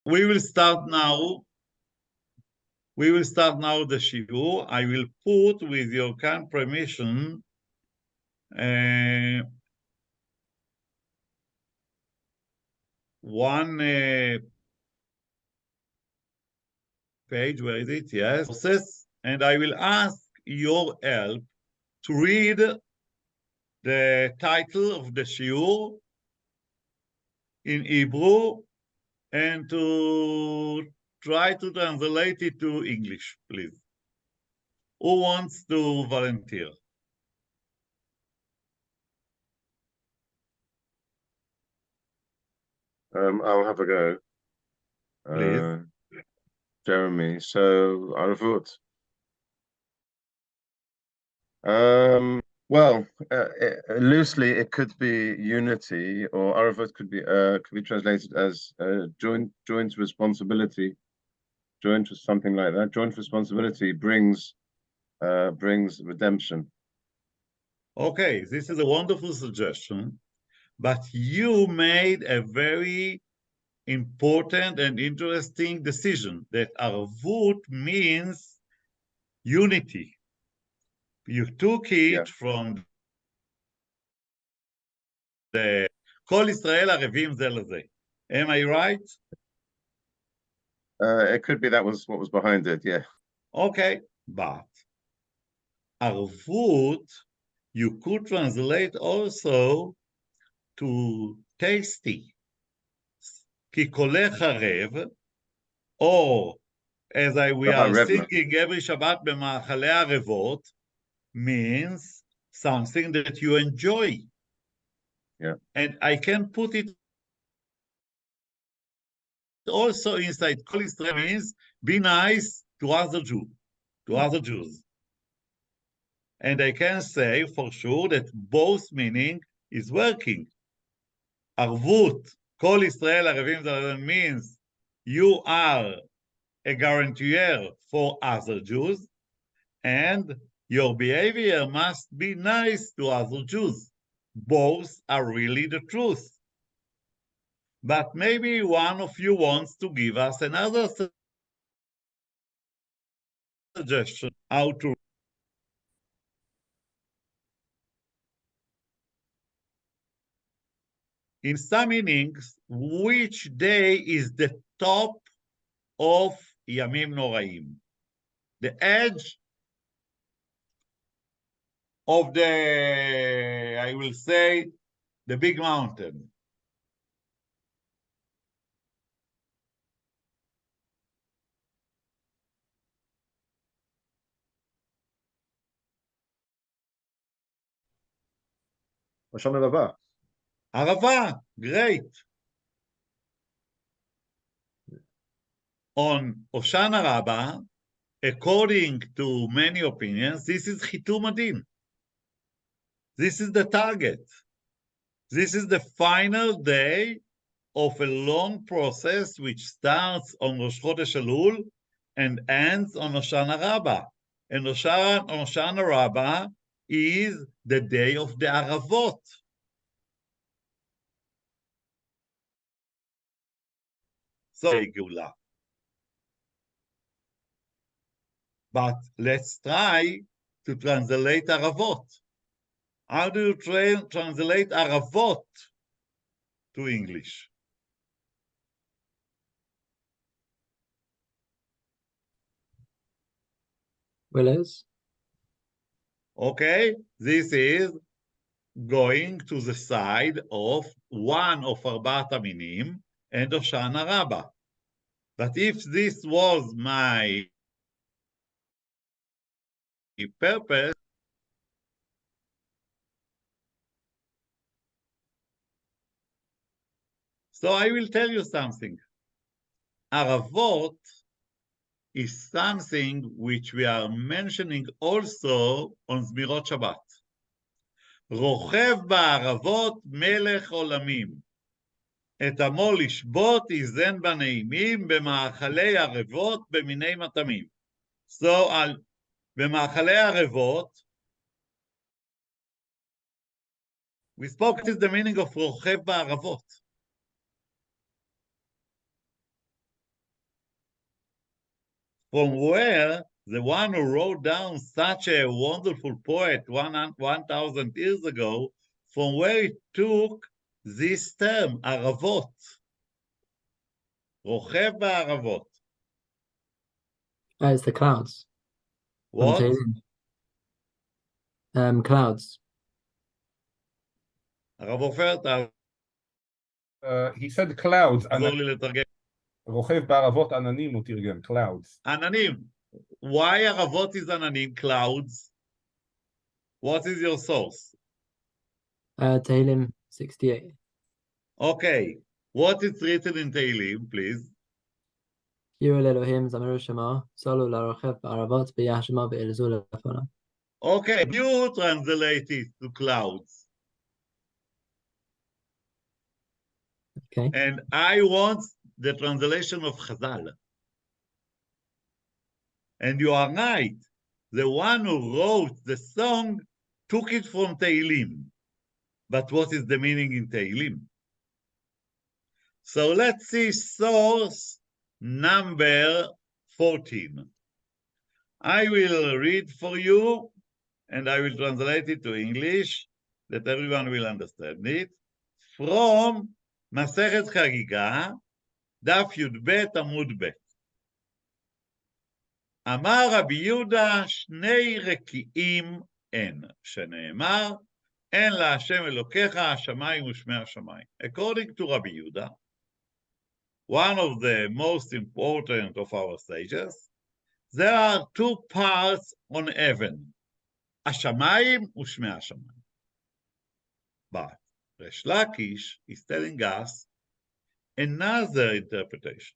We will start now. We will start now the shiur. I will put, with your kind permission, one page. Where is it? Yes. And I will ask your help to read the title of the shiur in Hebrew and to try to translate it to English, please. Who wants to volunteer? I'll have a go. Please. Jeremy. So, Arvut. Well, loosely, it could be unity, or Arvut could be translated as joint responsibility. Joint with something like that. Joint responsibility brings redemption. Okay, this is a wonderful suggestion, but you made a very important and interesting decision that Arvut means unity. You took it from the כל ישראל ערבים זה לזה. Am I right? It could be that was what was behind it, yeah. Okay, but Arvut, you could translate also to tasty. כי קולך ערב, or as we are singing every Shabbat במאכלי ערבות, means something that you enjoy. Yeah. And I can put it also inside Kol Israel means be nice to other Jews. And I can say for sure that both meaning is working. Arvut, Kol Israel Arevim means you are a guarantor for other Jews, and your behavior must be nice to other Jews. Both are really the truth. But maybe one of you wants to give us another suggestion how to. In some meanings, which day is the top of Yamim Noraim? The edge of the, I will say, the big mountain. Hoshana Rabbah. Arava, great. On Hoshana Rabbah, according to many opinions, this is Chitum Adin. This is the target. This is the final day of a long process which starts on Rosh Chodesh Elul and ends on Hoshana Rabbah. And Hoshana Rabbah is the day of the Aravot. So, Geula. But let's try to translate Aravot. How do you translate Aravot to English? Willows. Okay, this is going to the side of one of Arbat Aminim and Hoshana Rabbah. But if this was my purpose, so I will tell you something. Aravot is something which we are mentioning also on Zmirot Shabbat. רוכב בערבות מלך עולמים. את עמו לשבות איזן בנעימים במאכלי ערבות במיני מטעמים. So, במאכלי ערבות, we spoke, what is the meaning of רוכב בערבות? from where the one who wrote down such a wonderful poet 1,000 years ago, from where he took this term, ערבות. רוכב בערבות. It's the clouds. What? Clouds. הרב עופר, He said clouds. תעזור לי לתרגם. רוכב בערבות עננים הוא תרגם, clouds. עננים. Why ערבות is עננים, clouds? What is your source? Tehillim 68. Okay. What is written in Tehillim, please? Yireh Elohim Zamiru Shema, Salu Larochev Ba'aravot B'Yashema Ve'elzu Lefana. Okay, you translate it to clouds. Okay. And I want the translation of Chazal. And you are right. The one who wrote the song took it from Tehillim. But what is the meaning in Tehillim? So let's see source number 14. I will read for you, and I will translate it to English, that everyone will understand it. From Masechet Chagiga, דף י"ב עמוד ב'. אמר רבי יהודה, שני רקיעים אין, שנאמר, אין להשם אלוקיך השמיים ושמי השמיים. According to Rabbi Yehuda, one of the most important of our sages, there are two parts on heaven, השמיים ושמי השמיים. But Resh Lakish is telling us another interpretation.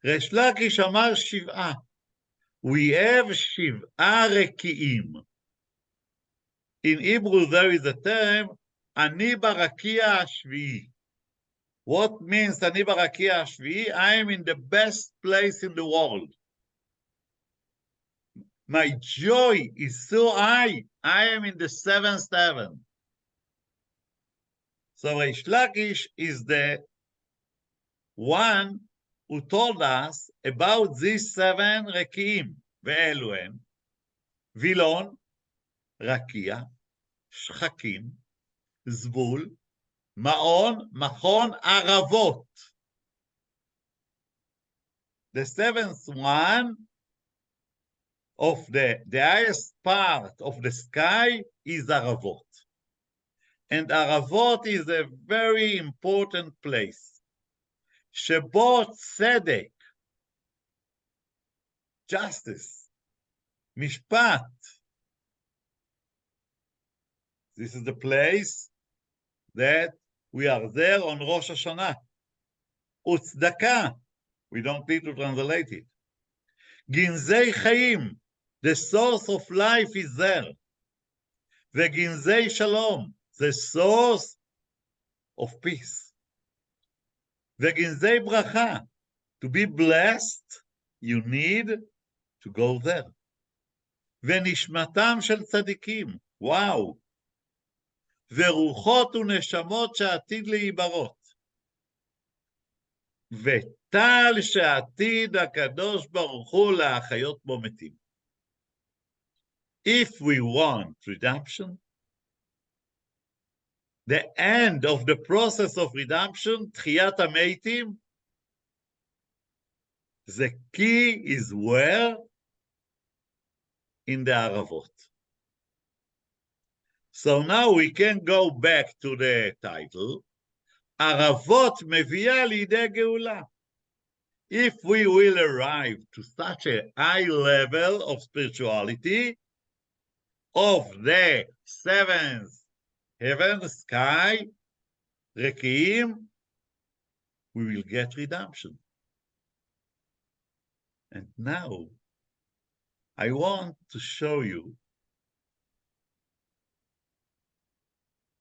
Resh Lakish אמר שבעה. We have שבעה רקיעים. In Hebrew there is a term, אני ברקיע השביעי. What means אני ברקיע השביעי? I am in the best place in the world. My joy is so high. I am in the seventh heaven. So Resh Lakish is the one who told us about these seven רקיעים, ואלו הם, וילון, רקיע, שחקים, זבול, מעון, מכון, ערבות. The seventh one of the highest part of the sky is ערבות. And ערבות is a very important place. שבו צדק, justice, משפט. This is the place that we are there on Rosh Hashanah. וצדקה, we don't need to translate it. גנזי חיים, the source of life is there. וגנזי שלום, the source of peace. וגנזי ברכה, to be blessed, you need to go there. ונשמתם של צדיקים, וואו. ורוחות ונשמות שעתיד להיברות. וטל שעתיד הקדוש ברוך הוא להחיות בו מתים. If we want redemption, the end of the process of redemption, תחיית המתים, the key is where? In the ערבות. So now we can go back to the title, ערבות מביאה לידי גאולה. If we will arrive to such a high level of spirituality, of the seventh heaven, sky, רקיעים, we will get redemption. And now, I want to show you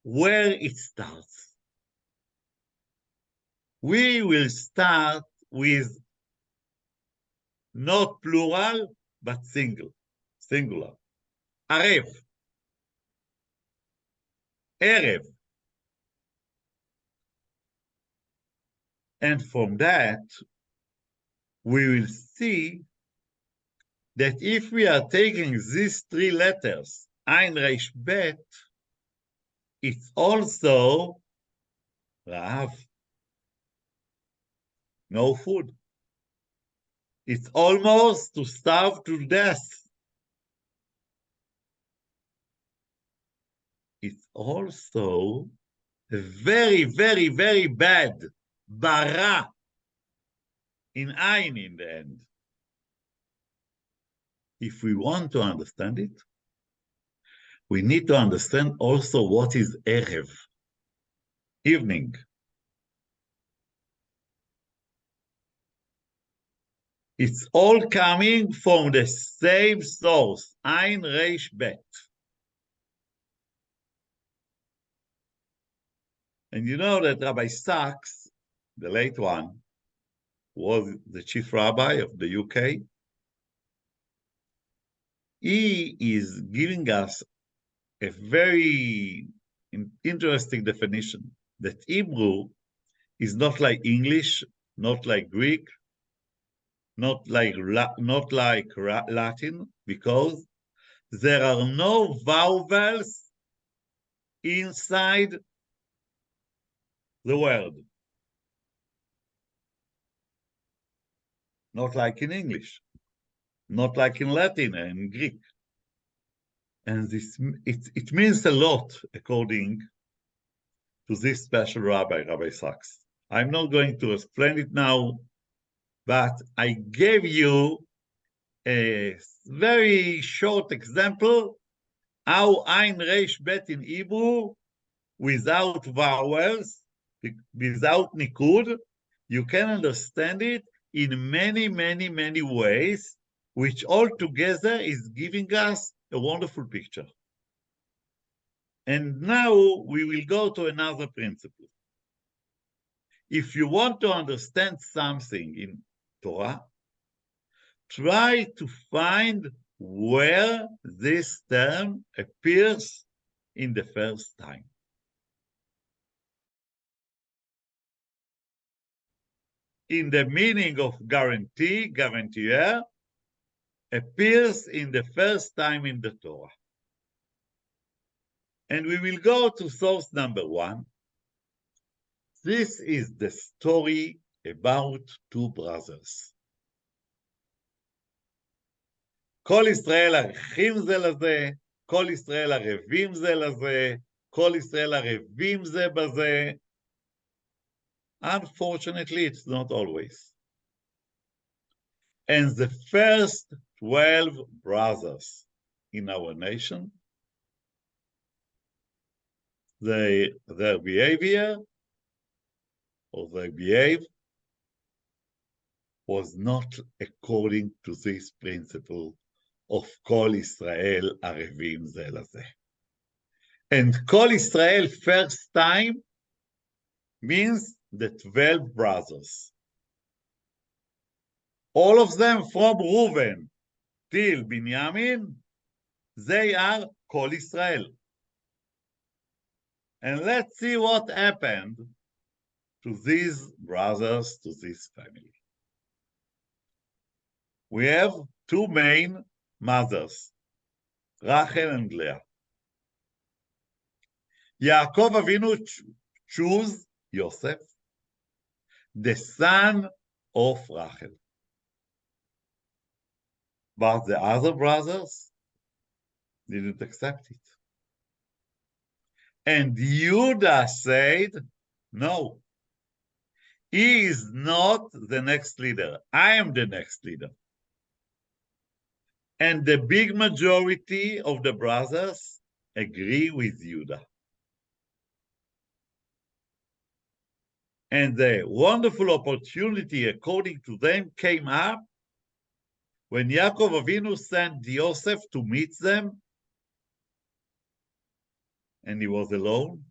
where it starts. We will start with not plural, but singular. ערב, ערב. And from that, we will see that if we are taking these three letters, Ein Resh Bet, it's also Rav. No food. It's almost to starve to death. It's also a very, very, very bad bara in Ein in the end. If we want to understand it, we need to understand also what is Erev, evening. It's all coming from the same source, Ein Resh Bet. And you know that Rabbi Sachs, the late one, was the chief rabbi of the UK. He is giving us a very interesting definition that Hebrew is not like English, not like Greek, not like Latin, because there are no vowels inside the word. Not like in English, not like in Latin and Greek. And it means a lot according to this special rabbi, Rabbi Sachs. I'm not going to explain it now, but I gave you a very short example how Ein Resh Bet in Hebrew, without vowels, without nikud, you can understand it in many, many, many ways, which altogether is giving us a wonderful picture. And now we will go to another principle. If you want to understand something in Torah, try to find where this term appears in the first time. In the meaning of guarantee, guaranteer, appears in the first time in the Torah. And we will go to source number 1. This is the story about two brothers. כל ישראל ערכים זה לזה, כל ישראל ערבים זה לזה, כל ישראל ערבים זה בזה. Unfortunately, it's not always. And the first 12 brothers in our nation, their behavior, or they behave, was not according to this principle of Kol Israel Arevim Ze Laze. And Kol Israel first time means the 12 brothers. All of them from Reuven till Binyamin, they are Kol Israel. And let's see what happened to these brothers, to this family. We have two main mothers, Rachel and Leah. Yaakov Avinu chose Yosef, the son of Rachel. But the other brothers didn't accept it. And Judah said, no, he is not the next leader. I am the next leader. And the big majority of the brothers agree with Judah. And the wonderful opportunity, according to them, came up when Yaakov Avinu sent Yosef to meet them, and he was alone.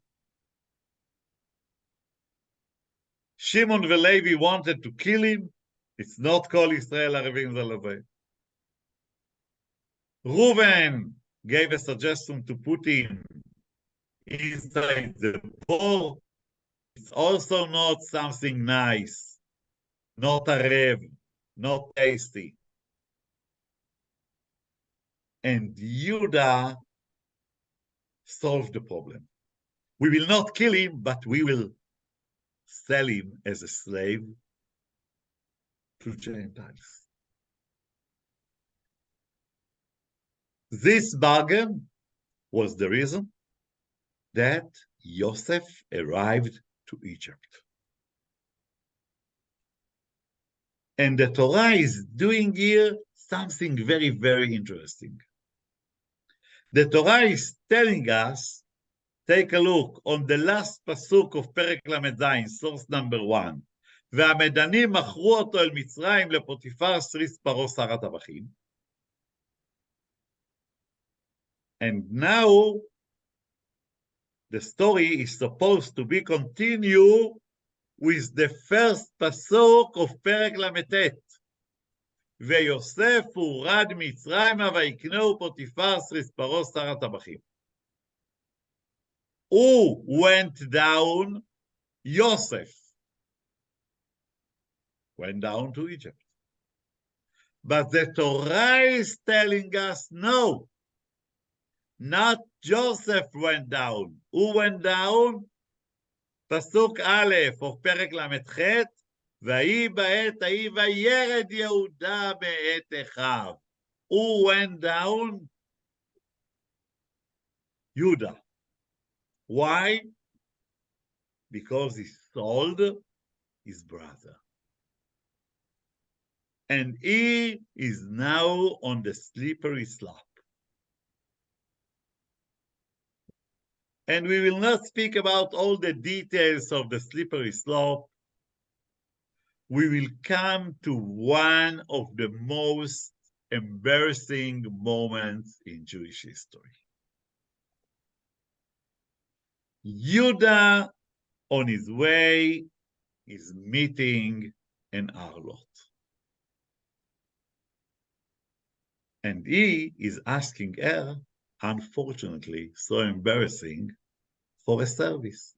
Shimon and Levi wanted to kill him. It's not Kol Israel Arevim Ze Laze. Reuven gave a suggestion to put him inside the bowl. It's also not something nice, not arev, not tasty. And Judah solved the problem. We will not kill him, but we will sell him as a slave to Gentiles. This bargain was the reason that Yosef arrived to Egypt. And the Torah is doing here something very, very interesting. The Torah is telling us, take a look on the last pasuk of פרק ל"ז, source number 1. והמדנים מכרו אותו אל מצרים לפוטיפר סריס פרעה שר הטבחים. And now the story is supposed to be continued with the first pasuk of פרק ל"ט. ויוסף הורד מצרימה ויקנהו פוטיפר סריס פרעה שר הטבחים. Who went down? Yosef went down to Egypt. But the Torah is telling us no, not Joseph went down. Who went down? פסוק א' of פרק ל"ח, ויהי בעת ההיא וירד יהודה מאת אחיו. Who went down? Judah. Why? Because he sold his brother. And he is now on the slippery slope. And we will not speak about all the details of the slippery slope. We will come to one of the most embarrassing moments in Jewish history. Judah, on his way, is meeting an harlot. And he is asking her, unfortunately, so embarrassing, for a service.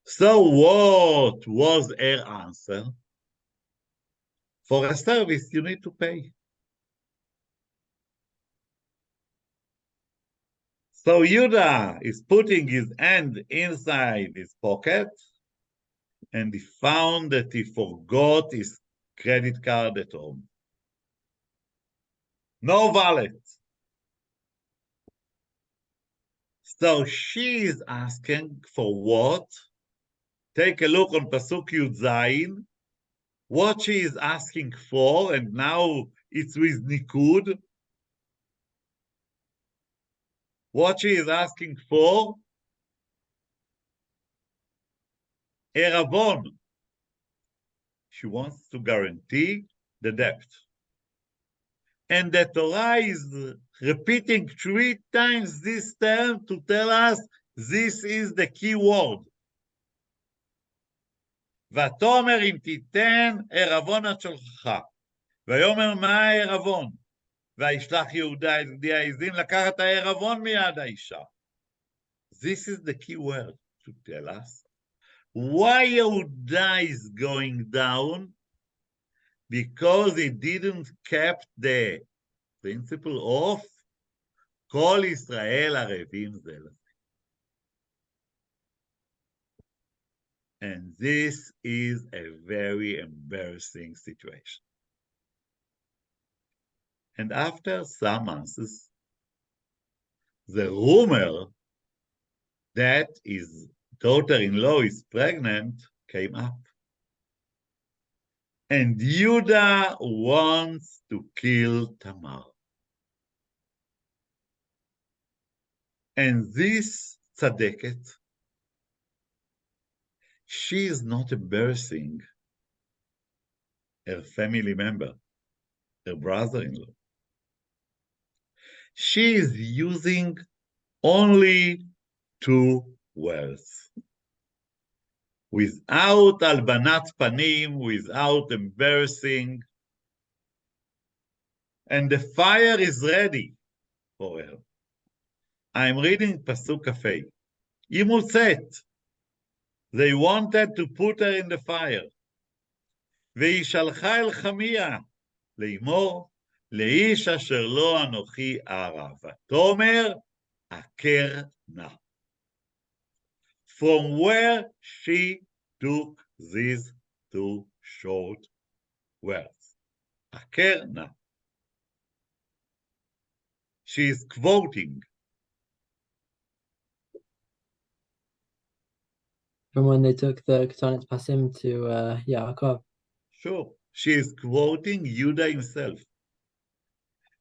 So what was her answer? For a service, you need to pay. So Judah is putting his hand inside his pocket, and he found that he forgot his credit card at home. No wallet. So she is asking for what? Take a look on Pasuk Yud Zayin. What she is asking for, and now it's with Nikud. What she is asking for? Eravon. She wants to guarantee the debt. And the Torah is repeating 3 times this term to tell us this is the key word. ותאמר אם תיתן ערבון עד שולחך. ויאמר מה הערבון? וישלח יהודה את גדי העזים לקחת הערבון מיד האישה. This is the key word to tell us why Yehuda is going down, because he didn't keep the principle of כל ישראל ערבים זה לזה. And this is a very embarrassing situation. And after some months, the rumor that his daughter-in-law is pregnant came up. And Judah wants to kill Tamar. And this tzadeket, she is not embarrassing her family member, her brother-in-law. She is using only 2 words. Without albanat panim, without embarrassing. And the fire is ready for her. I'm reading Pasuk Kafei. Imutzet. They wanted to put her in the fire. והיא שלחה אל חמיה לאמור, לאיש אשר לא אנוכי ערב. ותאמר, עקר נא. From where she took these two short words. עקר נא. She is quoting. From when they took the Ketanet Pasim to Yaakov. Sure. She is quoting Judah himself.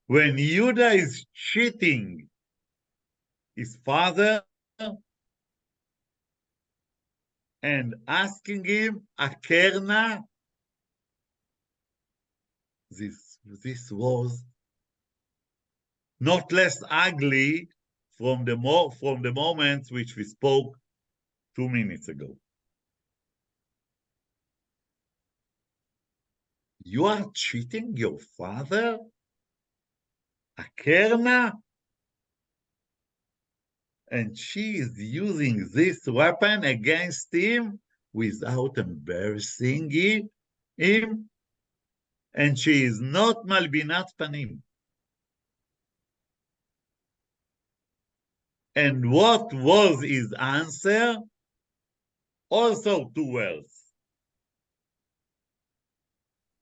When Judah is cheating his father and asking him, Akerna, this was not less ugly from the moments which we spoke 2 minutes ago. You are cheating your father? Akerna? And she is using this weapon against him without embarrassing him. And she is not Malbinat Panim. And what was his answer? Also 2 words.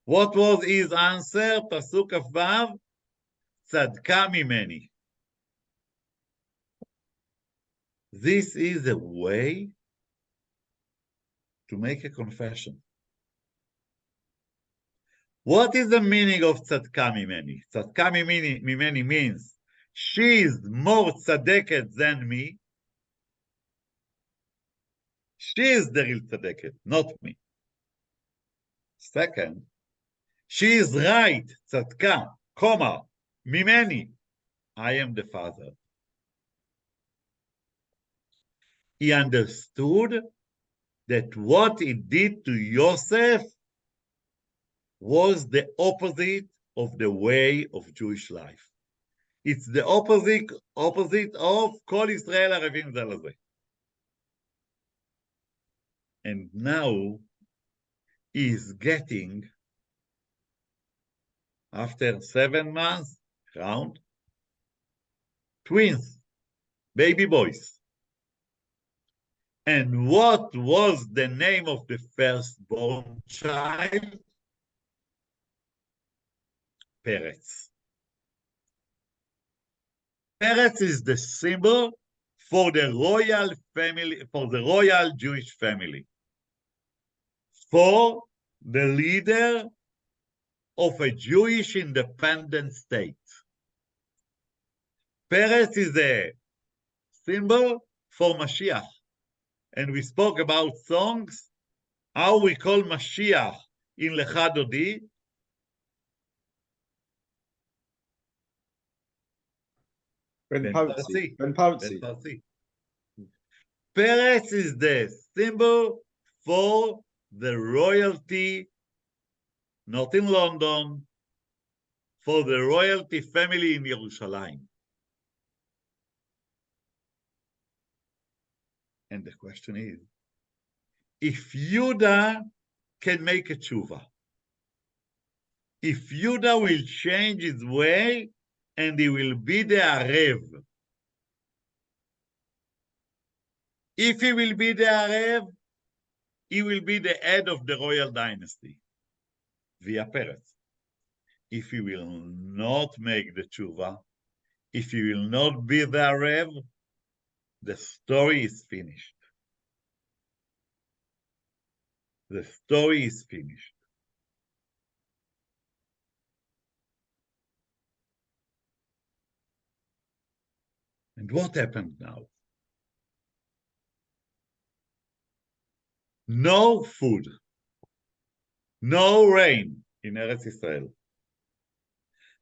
What was his answer? Pasuk Vav, Tzadka mimeni. This is a way to make a confession. What is the meaning of Tzadka mimeni? Tzadka mimeni means she is more tzadeket than me. She is the real tzadeket, not me. Second, she is right, tzadka, comma, mimeni. I am the father. He understood that what he did to Yosef was the opposite of the way of Jewish life. It's the opposite of Kol Israel Arevim Zel Hazeh. And now he is getting, after 7 months, around, twins, baby boys. And what was the name of the firstborn child? Peretz. Peretz is the symbol for the royal family, for the royal Jewish family, for the leader of a Jewish independent state. Peretz is a symbol for Mashiach. And we spoke about songs, how we call Mashiach in Lecha Dodi. Ben Parsi. Peretz is the symbol for the royalty, not in London, for the royalty family in Yerushalayim. And the question is, if Judah can make a tshuva, if Judah will change his way and he will be the Arev, if he will be the Arev, he will be the head of the royal dynasty, via Peretz. If he will not make the tshuva, if he will not be the Arev, the story is finished. The story is finished. And what happened now? No food, no rain in Eretz Israel.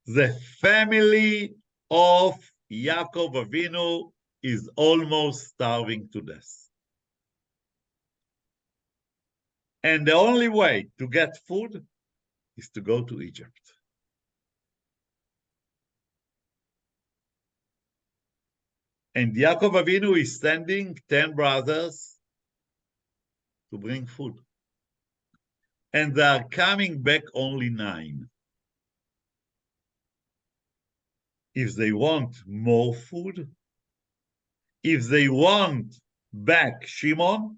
The family of Yaakov Avinu is almost starving to death. And the only way to get food is to go to Egypt. And Yaakov Avinu is sending 10 brothers to bring food. And they are coming back only 9. if they want more food, if they want back Shimon,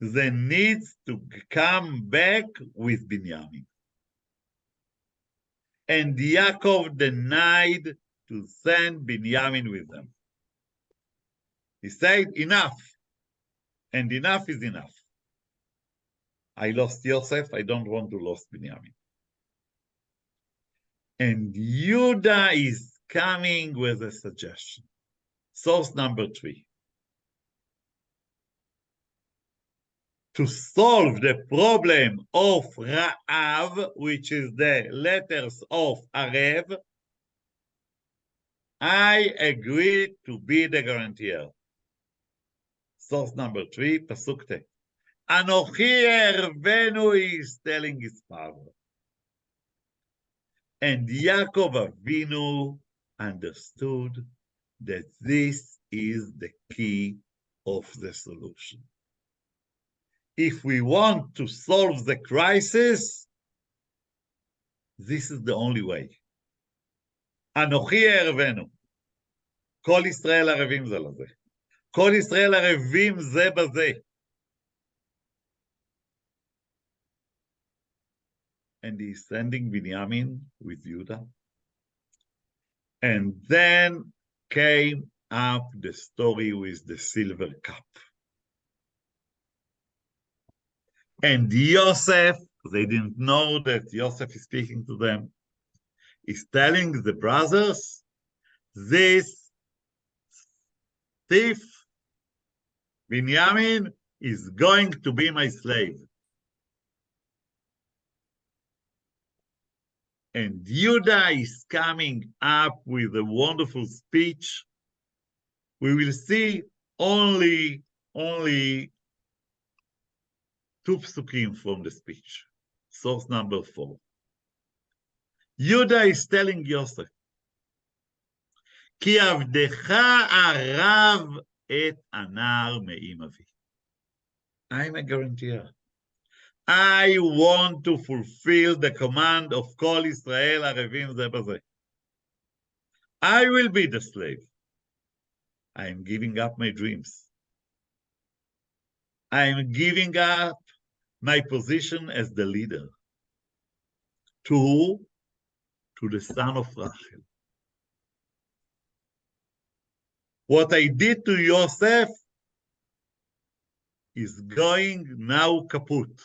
they need to come back with Binyamin. And Yaakov denied to send Binyamin with them. He said, enough. And enough is enough. I lost Yosef, I don't want to lose Binyamin. And Judah is coming with a suggestion. Source number 3. To solve the problem of Ra'av, which is the letters of Arev, I agree to be the guarantor. Source number 3, Pasuk Te. Anochi ervenu is telling his father. And Yaakov Avinu understood that this is the key of the solution. If we want to solve the crisis, this is the only way. Anochi ervenu. כל ישראל ערבים זה לזה. כל ישראל ערבים זה בזה. And he's sending Binyamin with Judah. And then came up the story with the silver cup. And Yosef, they didn't know that Yosef is speaking to them, is telling the brothers, this thief, Binyamin, is going to be my slave. And Judah is coming up with a wonderful speech. We will see only 2 psukim from the speech. Source number 4. Judah is telling Yosef, Ki avdecha arav et anar me'im avi. I'm a guarantor. I want to fulfill the command of Kol Israel Arevim Ze Baze. I will be the slave. I am giving up my dreams. I am giving up my position as the leader. To who? To the son of Rachel. What I did to Yosef is going now kaput.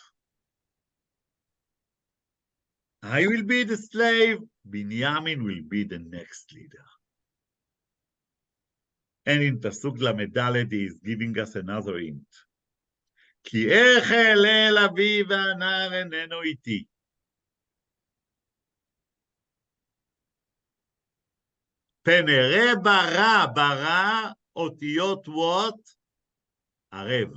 I will be the slave, Binyamin will be the next leader. And in Pasuk Lamed Daled, he is giving us another hint. Ki echel el avi v'anar eneno iti. Penere bara otiyot what? Arev.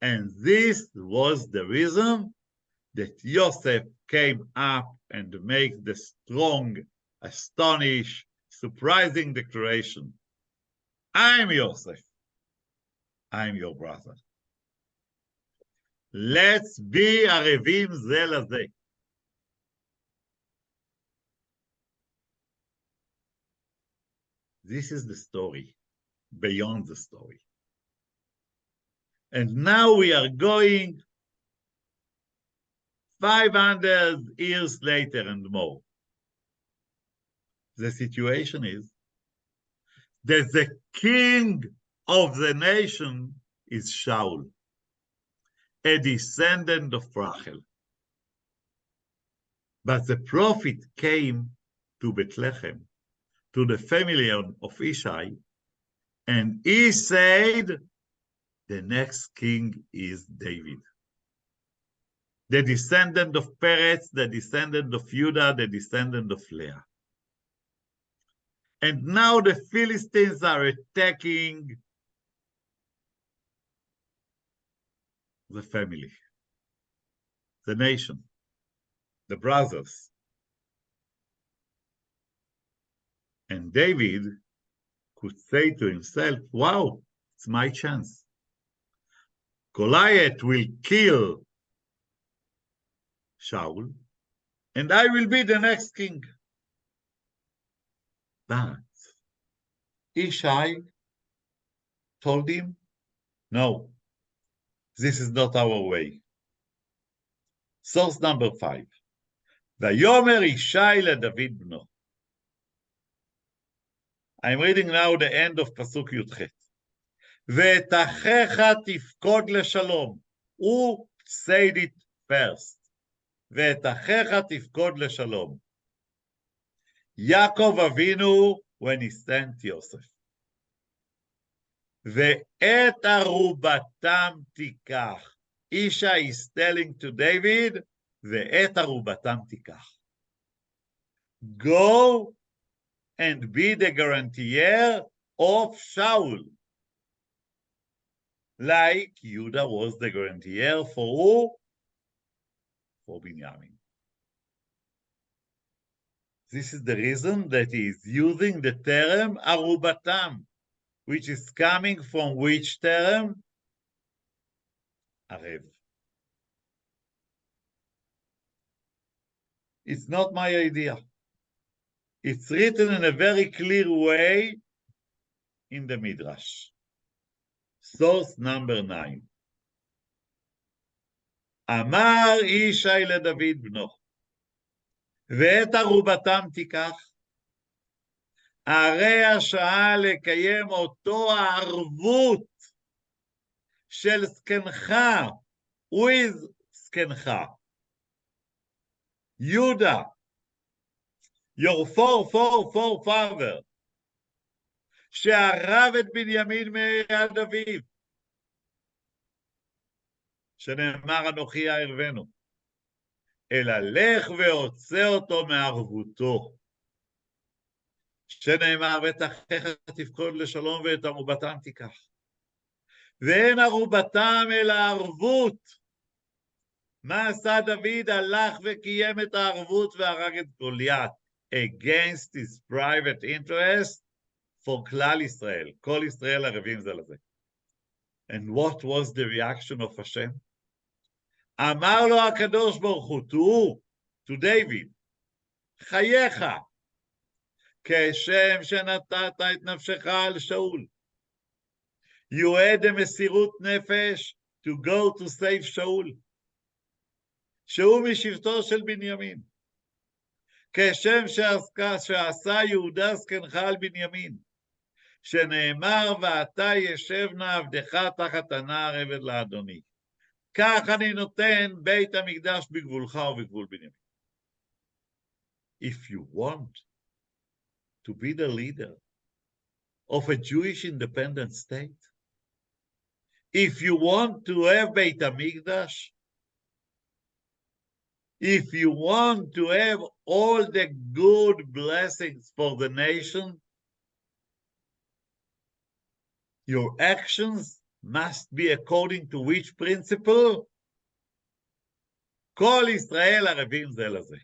And this was the reason that Yosef came up and made the strong, astonished, surprising declaration. I'm Yosef. I'm your brother. Let's be Arevim Ze Laze. This is the story, beyond the story. And now we are going 500 years later and more. The situation is that the king of the nation is Shaul, a descendant of Rachel. But the prophet came to Bethlehem, to the family of Ishai, and he said, the next king is David. The descendant of Peretz, the descendant of Judah, the descendant of Leah. And now the Philistines are attacking the family, the nation, the brothers. And David could say to himself, wow, it's my chance. Goliath will kill Shaul, and I will be the next king. But Ishai told him, no, this is not our way. Source number 5. Vayomer Ishai leDavid bno. I'm reading now the end of Pasuk Yudchet. ואת אחיך תפקוד לשלום. הוא said it first. ואת אחיך תפקוד לשלום. יעקב אבינו, when he sent יוסף. ואת ערובתם תיקח. אישה is telling to David, ואת ערובתם תיקח. Go and be the guarantor of Shaul. Like Judah was the guarantor for who? For Binyamin. This is the reason that he is using the term Arubatam, which is coming from which term? Arev. It's not my idea. It's written in a very clear way in the Midrash. Source number 9. אמר ישי לדוד בנו, ואת ערובתם תיקח, הרי השעה לקיים אותו הערבות של זקנך. Who is זקנך? יהודה, your forefather, שערב את בנימין מיד אביו, שנאמר אנוכי אערבנו, אלא לך והוצא אותו מערבותו, שנאמר ואת אחיך תפקוד לשלום ואת ערובתם תיקח. ואין ערובתם אלא ערבות. מה עשה דוד? הלך וקיים את הערבות והרג את גוליית, against his private interest for כלל ישראל. כל ישראל ערבים זה לזה. And what was the reaction of Hashem? אמר לו הקדוש ברוך הוא, to David, חייך, כשם שנתת את נפשך על שאול. You had a מסירות נפש to go to save שאול, שהוא משבטו של בנימין. כשם שעשה יהודה זקנך על בנימין, שנאמר ואתה ישב נא עבדך תחת הנער עבד לאדוני. כך אני נותן בית המקדש בגבולך ובגבול בנימין. If you want to be the leader of a Jewish independent state, if you want to have Beit HaMikdash, if you want to have all the good blessings for the nation, your actions must be according to which principle? כל ישראל ערבים זה לזה.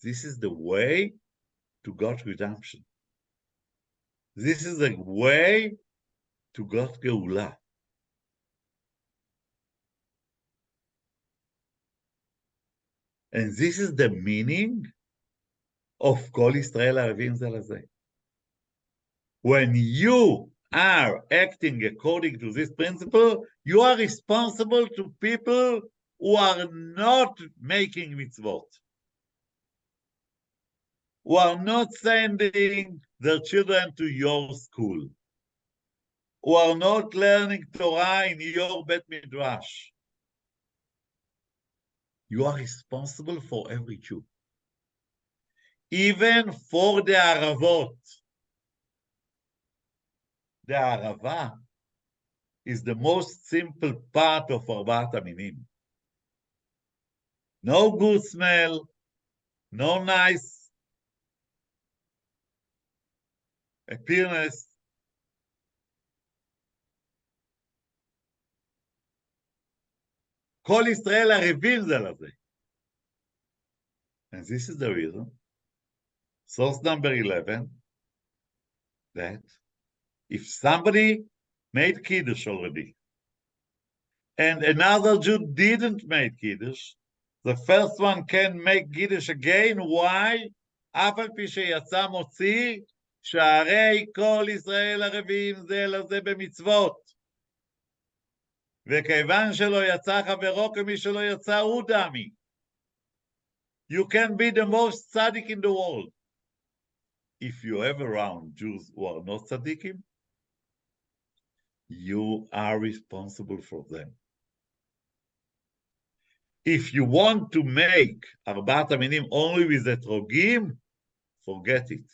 This is the way to God's redemption. This is the way to God's גאולה. And this is the meaning of כל ישראל ערבים זה לזה. When you are acting according to this principle, you are responsible to people who are not making mitzvot, who are not sending their children to your school, who are not learning Torah in your Bet Midrash. You are responsible for every Jew, even for the Aravot. The Arava is the most simple part of Arbat Aminim. No good smell, no nice appearance. כל ישראל ערבים זה לזה. And this is the reason, source number 11, that if somebody made Kiddush already, and another Jew didn't make Kiddush, The first one can make Kiddush again. Why? אף על פי שיצא מוציא, שערי כל ישראל ערבים זה לזה במצוות. וכיוון שלא יצא חברו כמי שלא יצא הוא דמי. You can be the most tzaddik in the world. If you have around Jews who are not tzaddikim, you are responsible for them. If you want to make Arbat Aminim only with etrogim, forget it.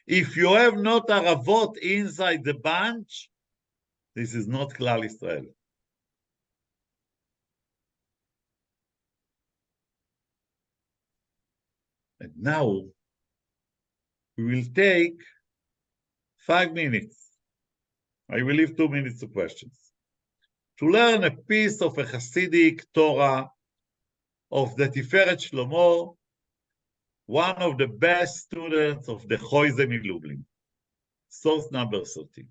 If you have not Aravot inside the bunch, this is not Klal Israel. And now we will take 5 minutes. I will leave 2 minutes to questions. To learn a piece of a Hasidic Torah of the Tiferet Shlomo, one of the best students of the Choizem in Lublin. Source number 13.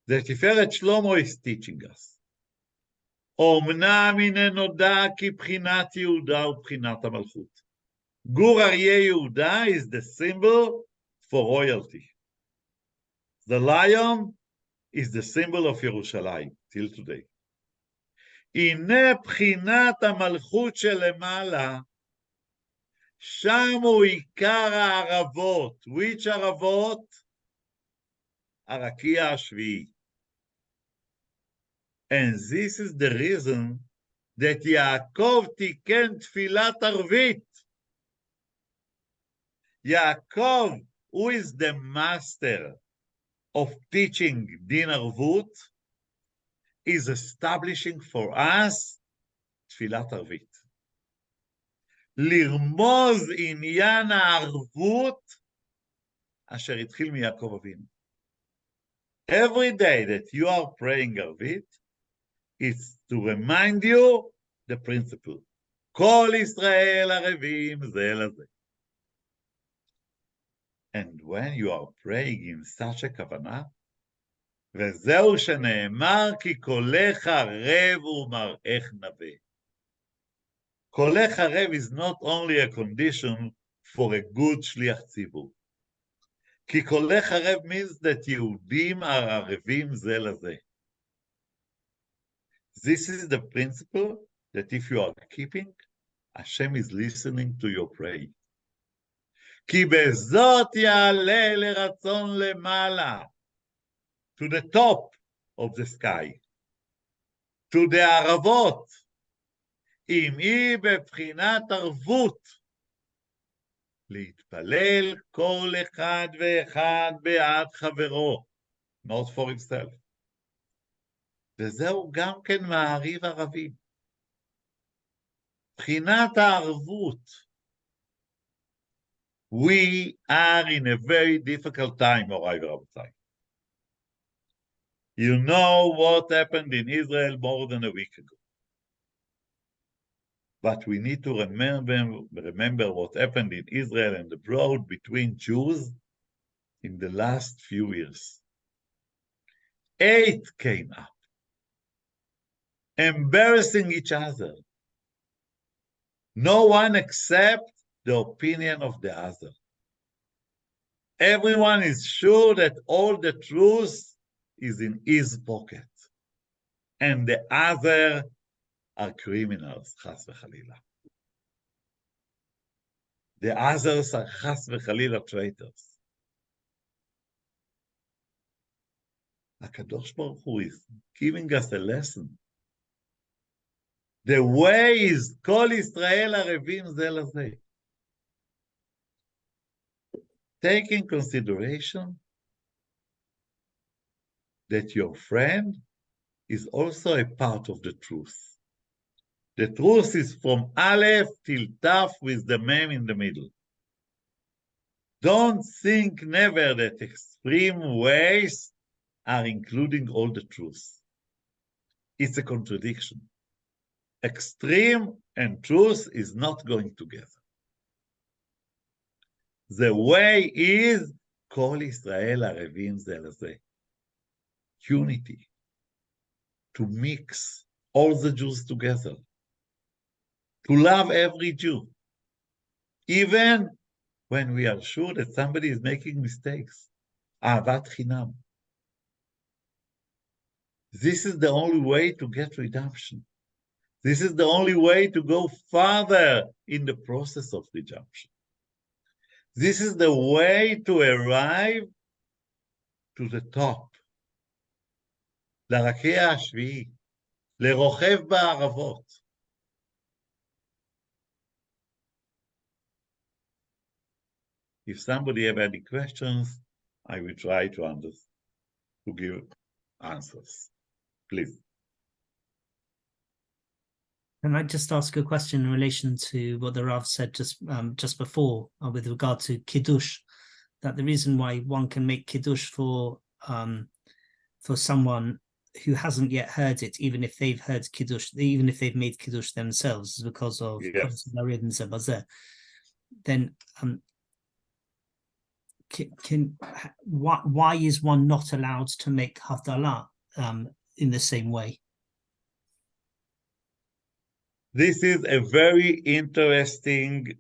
The Tiferet Shlomo is teaching us. אומנם הנה נודע כי בחינת יהודה ובחינת המלכות. גור אריה יהודה is the symbol for royalty. The lion is the symbol of Yerushalayim till today. הנה בחינת המלכות שלמעלה, שם הוא עיקר הערבות. Which ערבות? הרקיע השביעי. And this is the reason that Yaakov תיקן תפילת ערבית. Yaakov, who is the master of teaching Din Arvut, is establishing for us תפילת ערבית. לרמוז עניין הערבות אשר התחיל מיעקב אבינו. Every day that you are praying ערבית, it's to remind you the principle. כל ישראל ערבים זה לזה. And when you are praying in such a כוונה, וזהו שנאמר כי קולך רב ומראך נבא. קולך רב is not only a condition for a good שליח ציבור. כי קולך רב means that יהודים are ערבים זה לזה. This is the principle that if you are keeping, Hashem is listening to your prayer. כי בזאת יעלה לרצון למעלה, to the top of the sky, to the ערבות, אם היא בבחינת ערבות, להתפלל כל אחד ואחד בעד חברו, not for himself. וזהו גם כן מעריב ערבים. בחינת הערבות. We are in a very difficult time, Morai Rabotai. You know what happened in Israel more than a week ago. But we need to remember what happened in Israel and abroad between Jews in the last few years. 8 came up, embarrassing each other. No one except the opinion of the other. Everyone is sure that all the truth is in his pocket. And the other are criminals, chas v'chalila. The others are chas v'chalila traitors. HaKadosh Baruch Hu is giving us a lesson. The way is Kol Israel Arevim ze leze. Take in consideration that your friend is also a part of the truth. The truth is from Aleph till Taf with the Mem in the middle. Don't think never that extreme ways are including all the truth. It's a contradiction. Extreme and truth is not going together. The way is Kol Israel Arevim ze leze. Unity. to mix all the Jews together, to love every Jew, even when we are sure that somebody is making mistakes. Ahavat Chinam. This is the only way to get redemption. This is the only way to go farther in the process of redemption. This is the way to arrive to the top. לרקיע השביעי, לרוכב בערבות. If somebody have any questions, I will try to give answers. Please. Can I just ask a question in relation to what the Rav said just before with regard to Kiddush, that the reason why one can make Kiddush for someone who hasn't yet heard it, even if they've heard Kiddush, even if they've made Kiddush themselves, is because of Yes. Then why is one not allowed to make Havdalah in the same way? This is a very interesting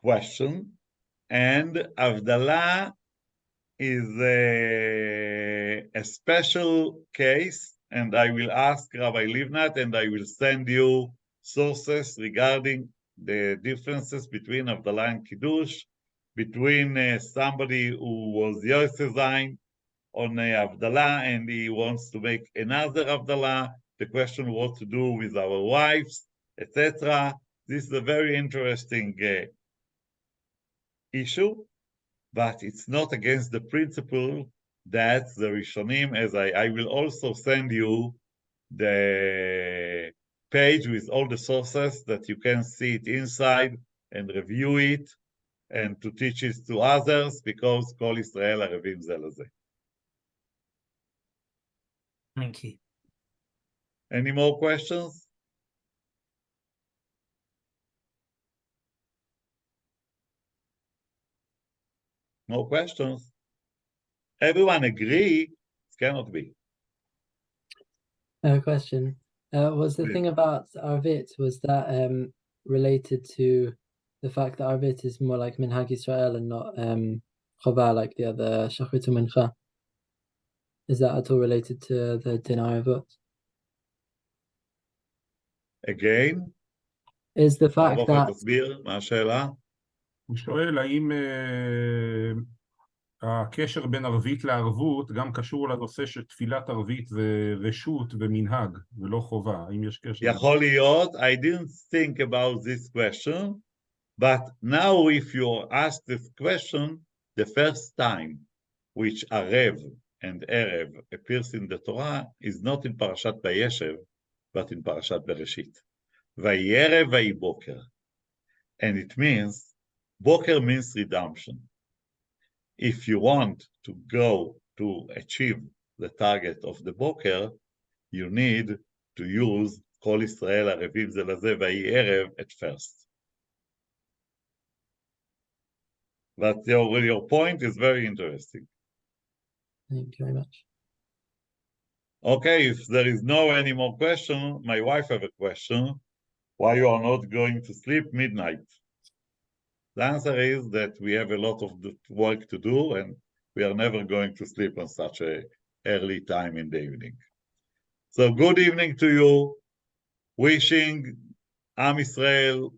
question, and Havdalah is a special case, and I will ask Rabbi Livnat, and I will send you sources regarding the differences between Havdalah and Kiddush, between somebody who was Yosef Zayin on Havdalah, and he wants to make another Havdalah, the question what to do with our wives, etc. This is a very interesting issue, but it's not against the principle that the Rishonim, as I will also send you the page with all the sources that you can see it inside and review it and to teach it to others, because Kol Israel Arevim Ze Leze. Thank you. Any more questions? No questions? Everyone agree? It cannot be. A question. Was the Please. thing about Arvit, was that related to the fact that Arvit is more like Minhag Israel and not Chovah like the other Shachrit Mincha? Is that at all related to the Din Arvot? Again? Is the fact תבוא that ותסביר מה השאלה? הוא שואל האם הקשר בין ערבית לערבות גם קשור לנושא של תפילת ערבית ורשות ומנהג ולא חובה, האם יש קשר? יכול להיות, I didn't think about this question, but now if you ask this question, the first time which Arev and Erev appears in the Torah is not in Parashat Vayeshev, but in Parashat Bereshit. Vayerev Vayiboker. And it means, Boker means redemption. If you want to go to achieve the target of the Boker, you need to use Kol Israel Arevim Ze Leze Vayerev at first. But your point is very interesting. Thank you very much. Okay, if there is no any more question, my wife have a question. Why you are not going to sleep midnight? The answer is that we have a lot of work to do, and we are never going to sleep on such a early time in the evening. So good evening to you. Wishing Am Israel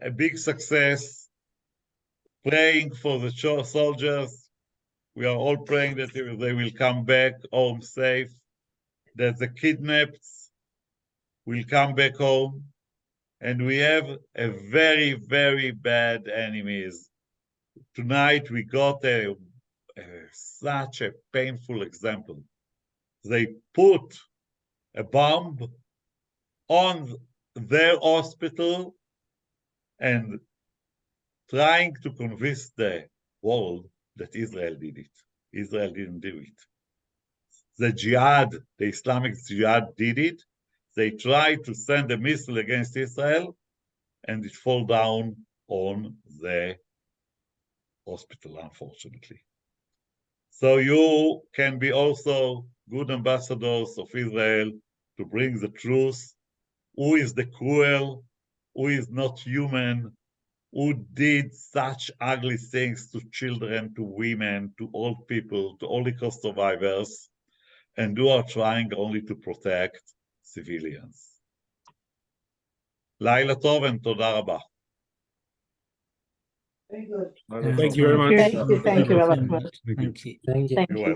a big success. Praying for the soldiers. We are all praying that they will come back home safe, that the kidnapped will come back home. And we have a very, very bad enemies. Tonight we got such a painful example. They put a bomb on their hospital and trying to convince the world that Israel did it. Israel didn't do it. The jihad, the Islamic jihad did it. They tried to send a missile against Israel, and it fell down on the hospital, unfortunately. So you can be also good ambassadors of Israel to bring the truth. Who is the cruel? Who is not human? Who did such ugly things to children, to women, to old people, to Holocaust survivors, and who are trying only to protect civilians. לילה טוב ותודה רבה. Very good. Thank you very much. Thank you very much. Thank you. Thank you. Thank you.